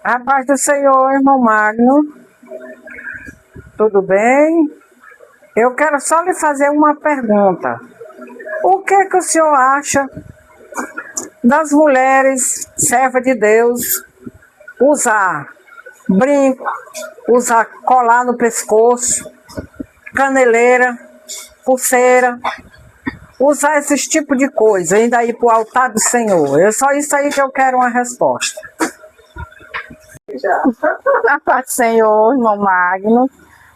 A paz do Senhor, irmão Magno, tudo bem? Eu quero só lhe fazer uma pergunta. O que é que o senhor acha das mulheres, servas de Deus, usar brinco, usar colar no pescoço, caneleira, pulseira, usar esses tipos de coisa, ainda ir para o altar do Senhor? É só isso aí que eu quero uma resposta. A paz do Senhor, irmão Magno.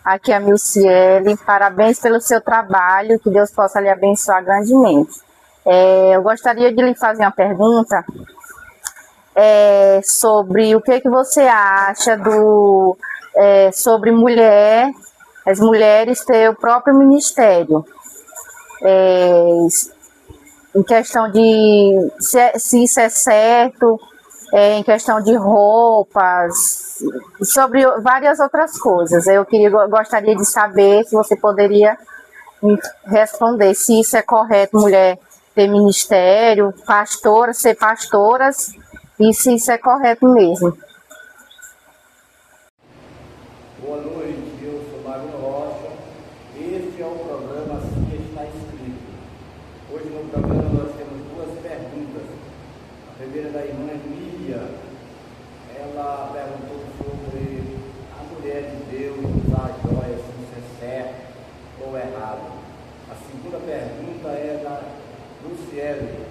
Aqui é a Milciele. Parabéns pelo seu trabalho, que Deus possa lhe abençoar grandemente. Eu gostaria de lhe fazer uma pergunta sobre o que você acha sobre as mulheres ter o próprio ministério. Em questão de se isso é certo, em questão de roupas, sobre várias outras coisas. Gostaria de saber se você poderia me responder se isso é correto, mulher ter ministério, ser pastoras, e se isso é correto mesmo. Boa noite, eu sou Magno Rocha. Este é o programa Assim Está Escrito. Hoje no programa nós temos duas perguntas. A primeira é da irmã Emília. Ela perguntou sobre a mulher de Deus usar joias, se isso é certo ou errado. A segunda pergunta é da Luciele.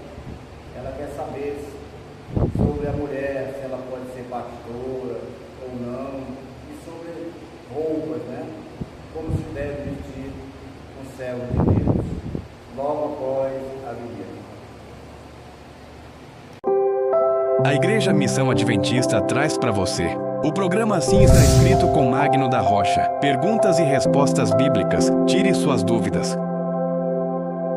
Ela quer saber sobre a mulher, se ela pode ser pastora ou não, e sobre roupas, né? Como se deve vestir um servo de Deus, logo após a vinheta. A Igreja Missão Adventista traz para você o programa Assim Está Escrito com Magno da Rocha. Perguntas e respostas bíblicas. Tire suas dúvidas.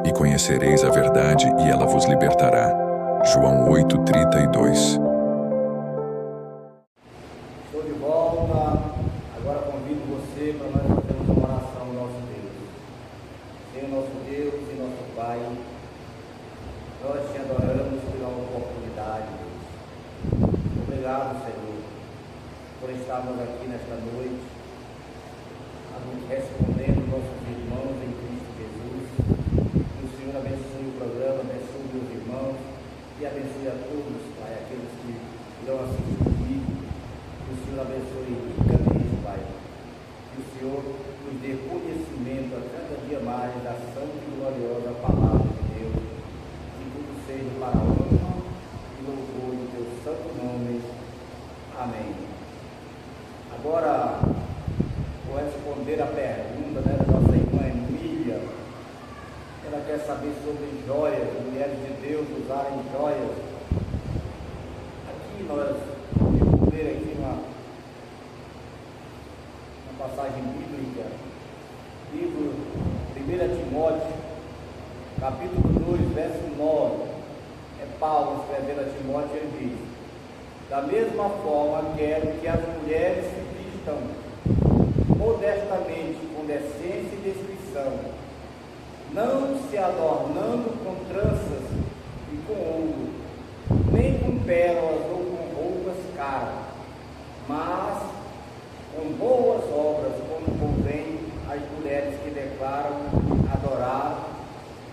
E conhecereis a verdade, e ela vos libertará. João 8:32. Estou de volta. Agora convido você para nós fazermos uma oração ao nosso Deus. Senhor, nosso Deus e nosso Pai, nós te adoramos pela oportunidade, Deus. Obrigado, Senhor, por estarmos aqui nesta noite, respondendo nossos irmãos em Cristo Jesus. Que o Senhor abençoe o programa, abençoe meus irmãos e abençoe a todos, Pai, aqueles que irão assistir o vídeo. Que o Senhor abençoe ricamente, Pai. Que o Senhor nos dê conhecimento a cada dia mais da santa e gloriosa palavra de Deus. Que tudo seja para a honra e louvor do teu santo nome. Amém. Agora, vou responder a pergunta, né, da nossa irmã Emília. Ela quer saber sobre joias, mulheres de Deus usarem joias. Aqui nós vamos ver aqui uma passagem bíblica, livro 1 Timóteo, capítulo 2, verso 9. É Paulo escrevendo a Timóteo, ele diz: da mesma forma quero que as mulheres se vistam modestamente, com decência e descrição, não se adornando com tranças e com ouro, nem com pérolas ou com roupas caras, mas com boas obras, como convém às mulheres que declaram adorar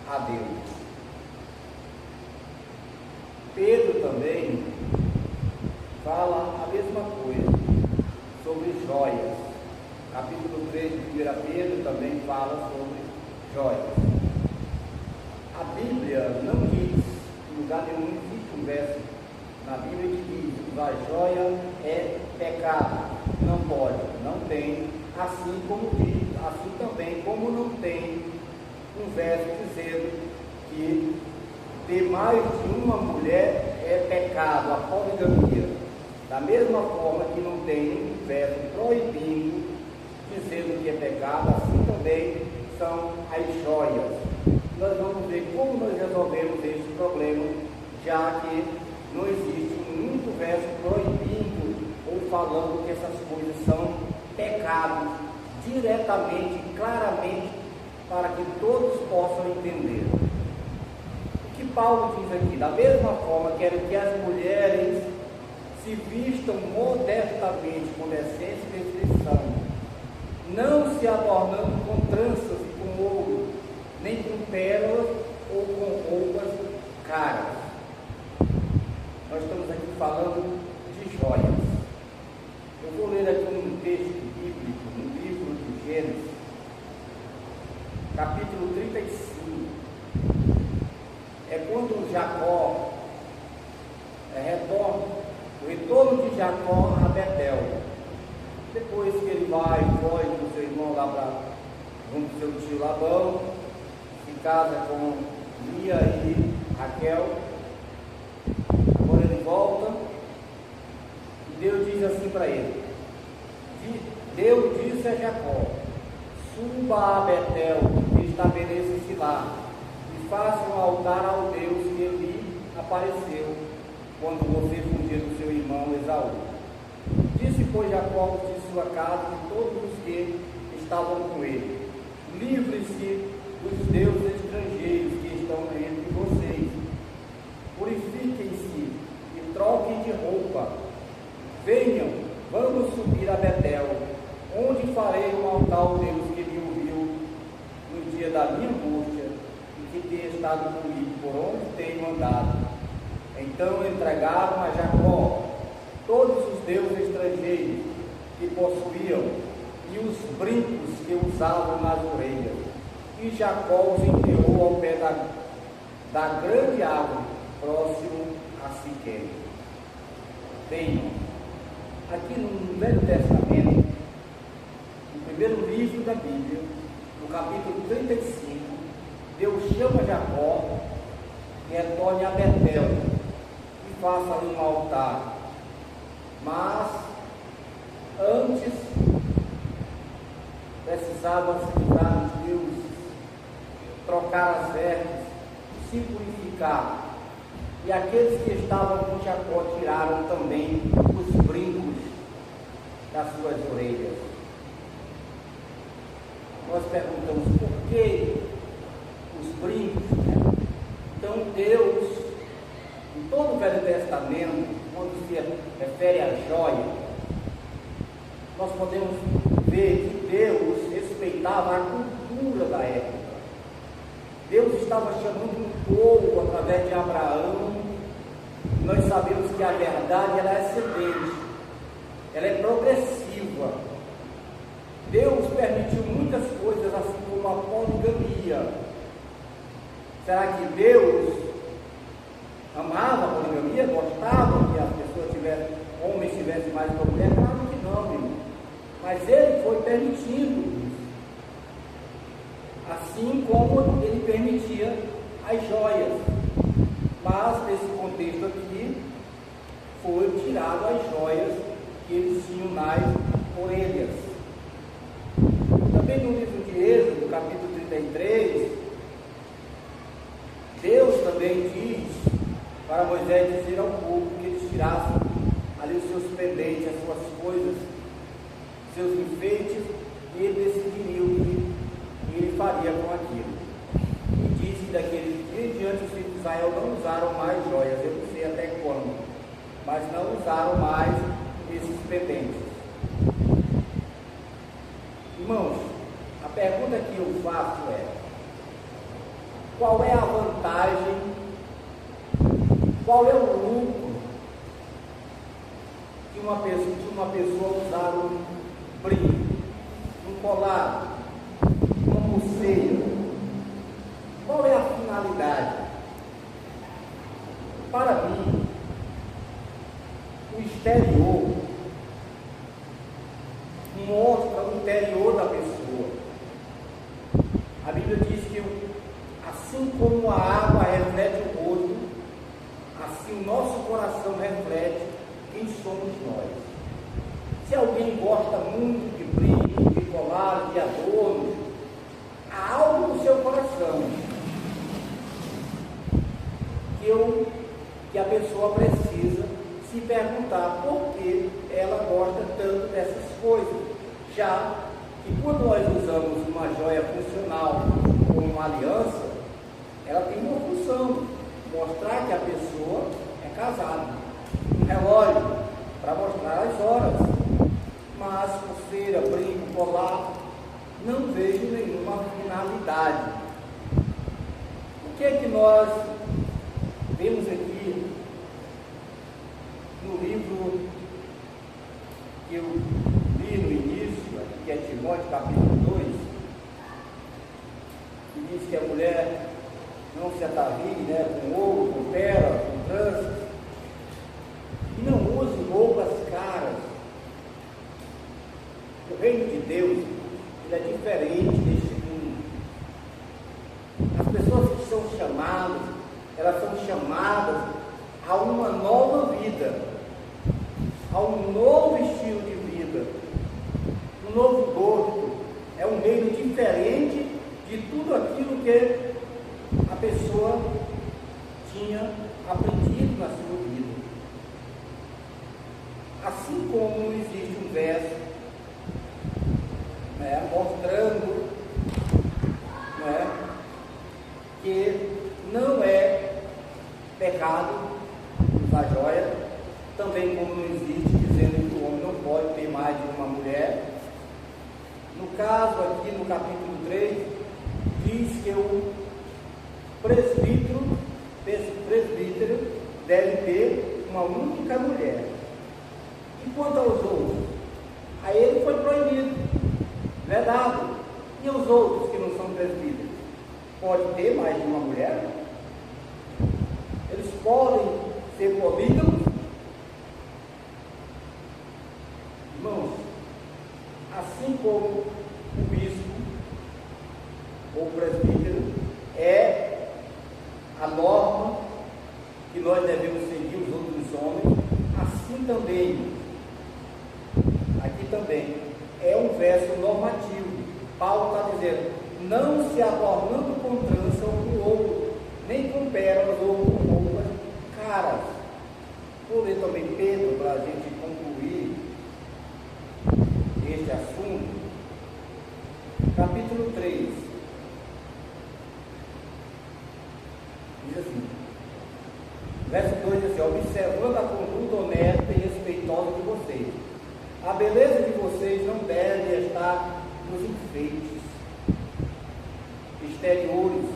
a Deus. Pedro também fala a mesma coisa sobre joias. Capítulo 3 de 1 Pedro também fala sobre joias. A Bíblia não diz, em lugar nenhum existe um verso na Bíblia que diz: usar joia é pecado, não pode, não tem, assim também como não tem um verso dizendo que ter mais de uma mulher é pecado, a poligamia. Da mesma forma que não tem um verso proibindo, dizendo que é pecado, assim também são as joias. Nós vamos ver como nós resolvemos esse problema, já que não existe um único verso proibindo ou falando que essas coisas são pecados, diretamente, claramente, para que todos possam entender. O que Paulo diz aqui: da mesma forma, quero que as mulheres se vistam vistam modestamente com decência e descrição, não se adornando com tranças e com ouro, nem com pérolas ou com roupas caras. Nós estamos aqui falando de joias. Eu vou ler aqui um texto bíblico, no livro de Gênesis, capítulo 35. É quando Jacó o retorno de Jacó a Betel. Depois que ele vai com seu irmão lá para junto com seu tio Labão, se casa com Lia e Raquel. Quando ele volta, e Deus diz assim para ele: Deus disse a Jacó: suba a Betel e estabeleça-se lá, e faça um altar ao Deus que lhe apareceu quando você fugia do seu irmão Esaú. Disse, pois, Jacó de sua casa e todos os que estavam com ele: livre-se dos deuses estrangeiros que estão entre vocês, purifiquem-se e troquem de roupa. Venham, vamos subir a Betel, onde farei um altar ao Deus que me ouviu no dia da minha angústia e que tem estado comigo por onde tenho andado. Então entregaram a Jacó todos os deuses estrangeiros que possuíam e os brincos que usavam nas orelhas. E Jacó os enterrou ao pé da grande árvore, próximo a Siquém. Bem, aqui no Velho Testamento, no primeiro livro da Bíblia, no capítulo 35, Deus chama Jacó e retorne a Betel e faça ali um altar. Mas antes precisava se livrar dos deuses, trocar as vestes, se purificar. E aqueles que estavam com Jacó tiraram também os brincos das suas orelhas. Nós perguntamos por que os brincos, né? Então Deus, em todo o Velho Testamento, quando se refere à joia, nós podemos ver que Deus respeitava a cultura da época. Deus estava chamando um povo através de Abraão. Nós sabemos que a verdade ela é ascendente, ela é progressiva. Deus permitiu muitas coisas, assim como a poligamia. Será que Deus amava a poligamia? Gostava que as pessoas tivessem, homens tivessem mais que mulher? Claro que não, meu irmão. Mas Ele foi permitindo isso. Assim como Ele permitia as joias. Mas nesse contexto aqui, foi tirado as joias que eles tinham nas orelhas. Também no livro de Êxodo, capítulo 33, Deus também diz para Moisés dizer ao povo que eles tirassem ali os seus pendentes, as suas coisas, seus enfeites, e ele decidiria o que ele faria com aquilo. E disse que daquele dia em diante os filhos de Israel não usaram mais joias, eu não sei até quando, mas não usaram mais esses pendentes. Irmãos, a pergunta que eu faço é: qual é a vantagem, qual é o lucro de uma pessoa usar um brinco, um colar, uma pulseira? Qual é a finalidade? Para mim, o exterior mostra o interior da pessoa. A Bíblia diz que assim como a água reflete o rosto, assim o nosso coração reflete quem somos nós. Se alguém gosta muito de brinco, de colar, de adorno, há algo no seu coração que a pessoa precisa se perguntar por que ela gosta tanto dessas coisas. Já que quando nós usamos uma joia funcional como uma aliança, ela tem uma função, mostrar que a pessoa é casada. Um relógio, para mostrar mostrar as horas, mas pulseira, brinco, colar, não vejo nenhuma finalidade. O que é que nós vemos aqui no livro que eu li no início, que é Timóteo capítulo 2, que diz que a mulher não se atavie, né, com ouro, com pérola, com tranças, e não use roupas caras. O reino de Deus, ele é diferente deste mundo. As pessoas que são chamadas, elas são chamadas a uma nova vida, a um novo estilo de vida, um novo gosto. É um reino diferente de tudo aquilo que a pessoa tinha aprendido na sua vida. Assim como existe um verso, né, mostrando, né, que não é pecado usar joia, também como não existe dizendo que o homem não pode ter mais de uma mulher. No caso aqui no capítulo 3, diz que o presbítero deve ter uma única mulher. E quanto aos outros? A ele foi proibido, vedado. E os outros que não são presbíteros? Pode ter mais de uma mulher? Eles podem ser polígamos? Irmãos, assim como o bispo ou o presbítero é a norma que nós devemos seguir os outros homens, assim também, aqui também, é um verso normativo. Paulo está dizendo, não se adornando com trança ou com ouro, nem com pérolas ou com roupas caras. Vou ler também Pedro para a gente concluir este assunto. Capítulo 3. Diz assim, verso 2 diz assim, observando a conduta honesta e respeitosa de vocês. A beleza de vocês não deve estar nos enfeites exteriores,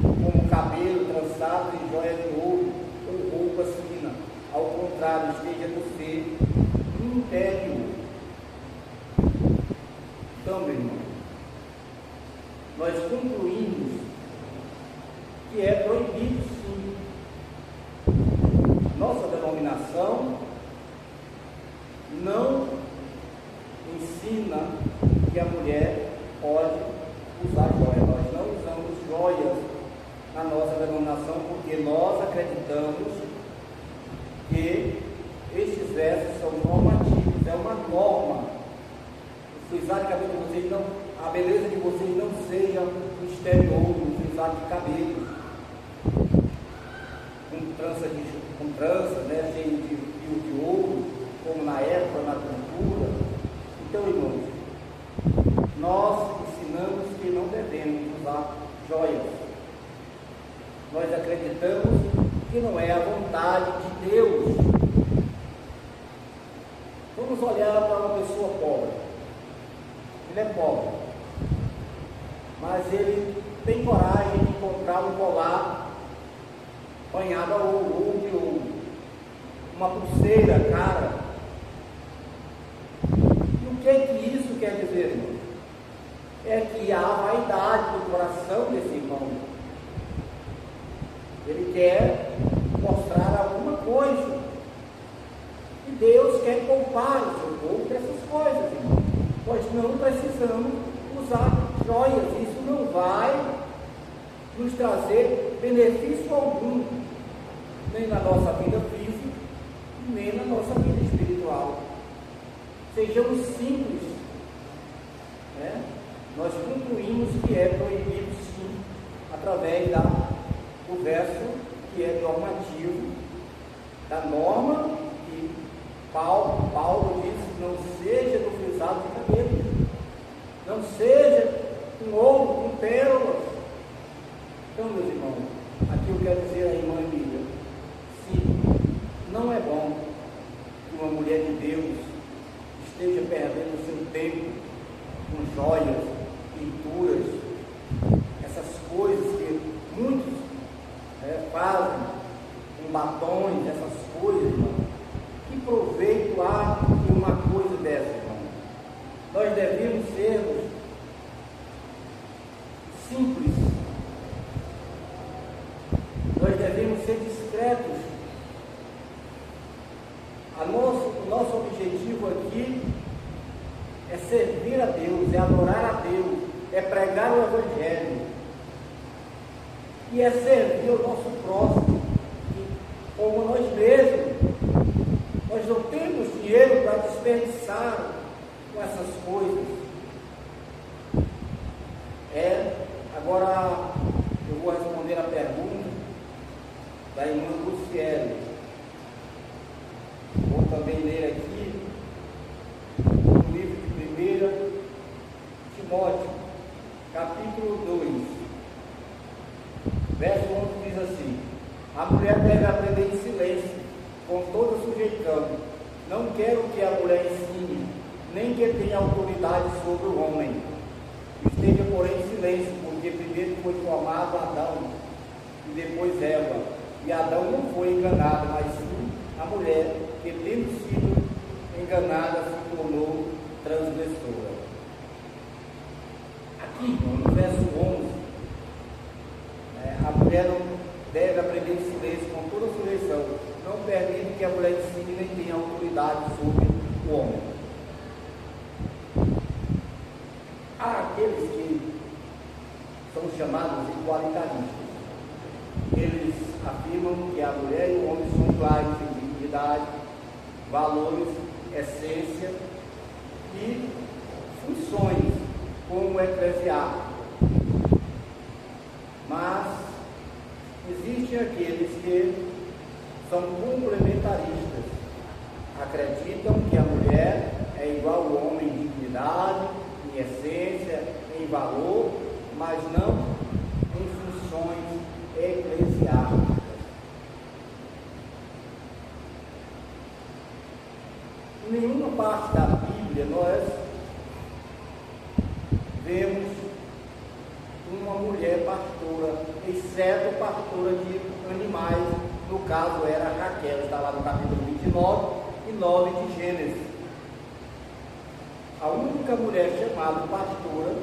como cabelo trançado e joias de ouro ou roupas finas. Ao contrário, esteja no ser interior. Então, meu irmão, nós concluímos que é proibido sim. Nossa denominação não ensina que a mulher pode usar joias. Nós não usamos joias na nossa denominação porque nós acreditamos que estes versos são normativos, é uma norma. O frisar de cabelo de vocês não, a beleza de vocês não seja no exterior, no frisar de cabelo, com trança, né, cheio de fio de ouro, como na época, na cultura. Então, irmãos, nós ensinamos que não devemos usar joias. Nós acreditamos que não é a vontade de Deus. Vamos olhar para uma pessoa pobre. Ele é pobre, mas ele tem coragem de comprar um colar banhado a ouro, de ouro, uma pulseira cara. E o que é que isso quer dizer, irmão? É que há vaidade no coração desse irmão. Ele quer mostrar alguma coisa. E Deus quer poupar o seu povo dessas coisas, irmão. Nós não precisamos usar joias. Isso não vai nos trazer benefício algum, nem na nossa vida física, nem na nossa vida espiritual. Sejamos simples, né? Nós concluímos que é proibido sim, através do verso que é normativo, da norma que Paulo diz, não seja no frisado de cabelo, não seja com ouro, com pérolas. Então, meus irmãos, aqui eu quero dizer à irmã Emília, se não é bom que uma mulher de Deus esteja perdendo o seu tempo com joias, pinturas, essas coisas que muitos fazem, com batons, essas coisas, irmão. Que proveito há em uma coisa dessa, irmão? Nós devemos sermos simples, nós devemos ser discretos. O nosso objetivo aqui é servir a Deus, é adorar a Deus, é pregar o Evangelho e é servir o nosso próximo, como nós mesmos. Nós não temos dinheiro para desperdiçar com essas coisas. Agora eu vou responder a pergunta da irmã Luciele. Vou também ler aqui no livro de 1 Timóteo, capítulo 2, verso 11, diz assim: a mulher deve aprender em silêncio, com toda sujeição. Não quero que a mulher ensine, nem que tenha autoridade sobre o homem. Esteja, porém, em silêncio, porque primeiro foi formado Adão, e depois Eva. E Adão não foi enganado, mas sim a mulher, que tendo sido enganada, se tornou transgressora. Aqui, no verso 11, a mulher não deve aprender em silêncio, com toda sujeição. Não permite que a mulher ensine nem tenha autoridade sobre o homem. Há aqueles que são chamados igualitaristas. Eles afirmam que a mulher e o homem são iguais em dignidade, valores, essência e funções como eclesiástico. Mas existem aqueles que são complementaristas, acreditam que a mulher é igual ao homem em dignidade, em essência, em valor, mas não em funções eclesiásticas. Em nenhuma parte da Bíblia nós vemos uma mulher pastora, exceto pastora de animais. No caso era Raquel, está lá no capítulo 29 e 9 de Gênesis. A única mulher chamada pastora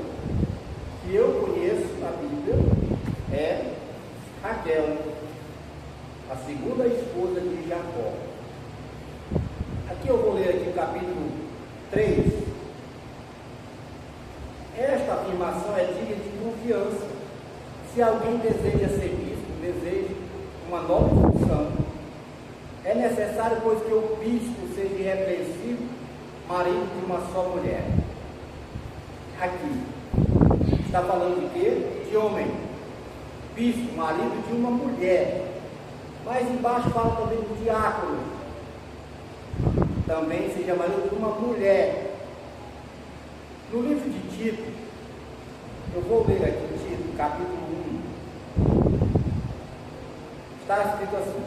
que eu conheço na Bíblia é Raquel, a segunda esposa de Jacó. Aqui eu vou ler aqui o capítulo 3. Esta afirmação é digna de confiança. Se alguém deseja ser bispo, deseja uma nova função, é necessário, pois, que o bispo seja irrepreensível, marido de uma só mulher. Aqui está falando de quê? De homem. Bispo, marido de uma mulher. Mas embaixo fala também do diácono, também seja marido de uma mulher. No livro de Tito, eu vou ler aqui Tito, capítulo 1. Está escrito assim: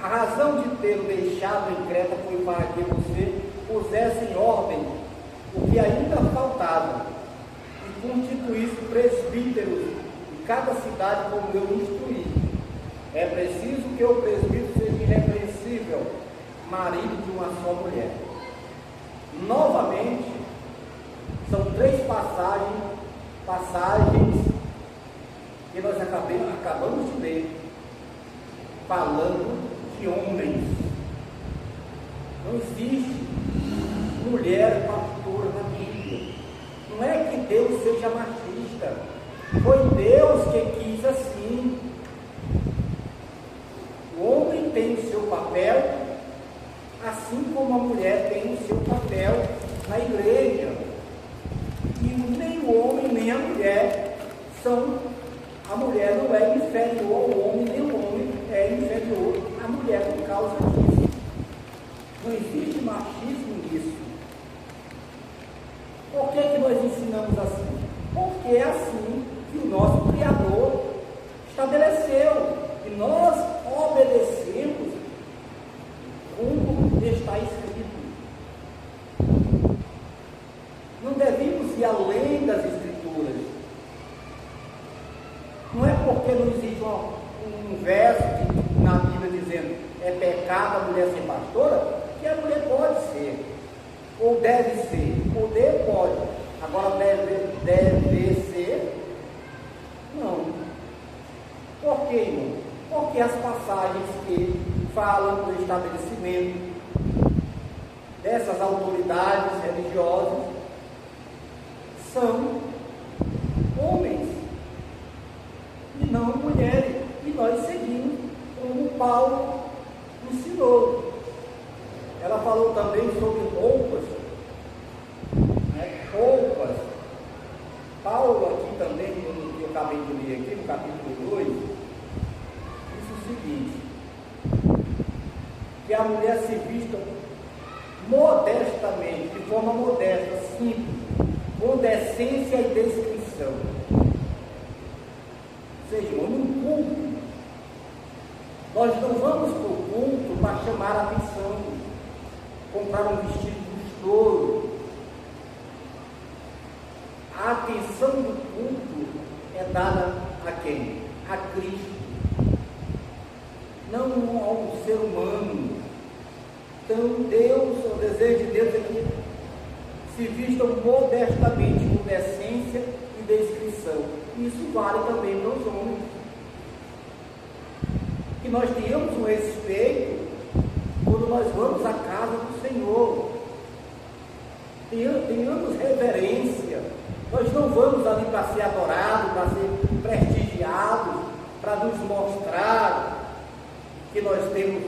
a razão de tê-lo deixado em Creta foi para que você pusesse em ordem o que ainda faltava e constituísse presbíteros em cada cidade, como eu instruí. É preciso que o presbítero seja irrepreensível, marido de uma só mulher. Novamente, são 3 passagens que nós acabamos de ler, falando de homens. Não existe mulher pastora na Bíblia. Não é que Deus seja machista, foi Deus que quis assim. O homem tem o seu papel, assim como a mulher tem o seu papel na igreja. E nem o homem nem a mulher são. A mulher não é inferior ao homem, nem o homem é inferior à mulher por causa disso. Não existe machismo nisso. Por que nós ensinamos assim? Porque é assim que o nosso Criador estabeleceu. E nós obedecemos como está escrito. a mulher pode ser, ou deve ser. Poder pode, agora deve ser, não. Por quê, irmão? Porque as passagens que falam do estabelecimento dessas autoridades religiosas são homens e não mulheres, e nós seguimos como Paulo ensinou. Ela falou também sobre roupas, né? Roupas. Paulo aqui também, no que eu acabei de ler aqui, no capítulo 2, diz o seguinte, que a mulher se vista modestamente, de forma modesta, simples, com decência e descrição. Ou seja, num culto, nós não vamos para o culto para chamar a atenção, comprar um vestido custoso. A atenção do culto é dada a quem? A Cristo, não a um ser humano. Então Deus, o desejo de Deus é que se vistam modestamente, com decência e descrição. Isso vale também para os homens. Que nós tenhamos um respeito quando nós vamos à casa do Senhor. Tenhamos reverência. Nós não vamos ali para ser adorados, para ser prestigiados, para nos mostrar que nós temos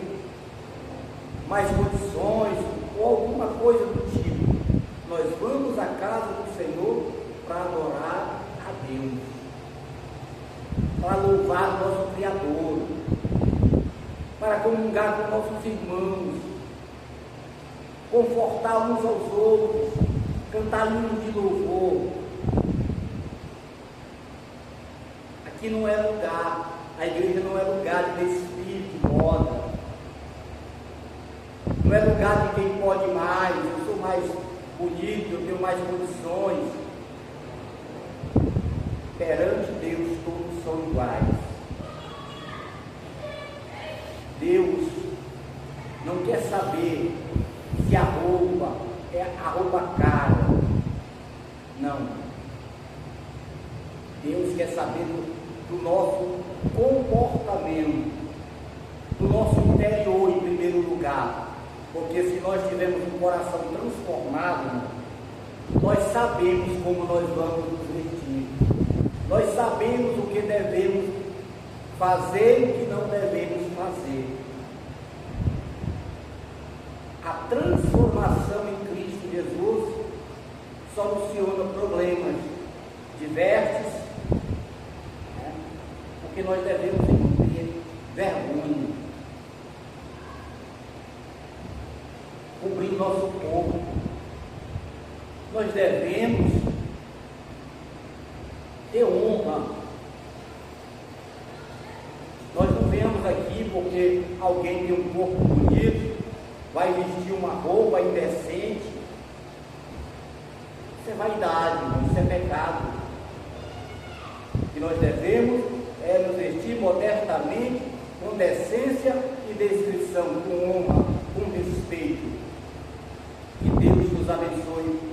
mais condições ou alguma coisa do tipo. Nós vamos à casa do Senhor para adorar a Deus, para louvar nosso Criador, para comungar com nossos irmãos, confortar uns aos outros, cantar hinos de louvor. Aqui não é lugar, a igreja não é lugar de desfile, de moda, não é lugar de quem pode mais, eu sou mais bonito, eu tenho mais condições. Perante Deus todos são iguais. Deus não quer saber se a roupa é a roupa cara. Não. Deus quer saber do nosso comportamento, do nosso interior em primeiro lugar. Porque se nós tivermos um coração transformado, nós sabemos como nós vamos nos vestir. Nós sabemos o que devemos fazer e o que não devemos fazer. A transformação em Cristo Jesus soluciona problemas diversos, né? Porque nós devemos engolir vergonha, cobrir nosso corpo. Nós devemos ter honra. Nós não viemos aqui porque alguém tem um corpo bonito, vai vestir uma roupa indecente. Isso é vaidade, isso é pecado. E nós devemos nos vestir modestamente, com decência e descrição, com honra, com respeito. Que Deus nos abençoe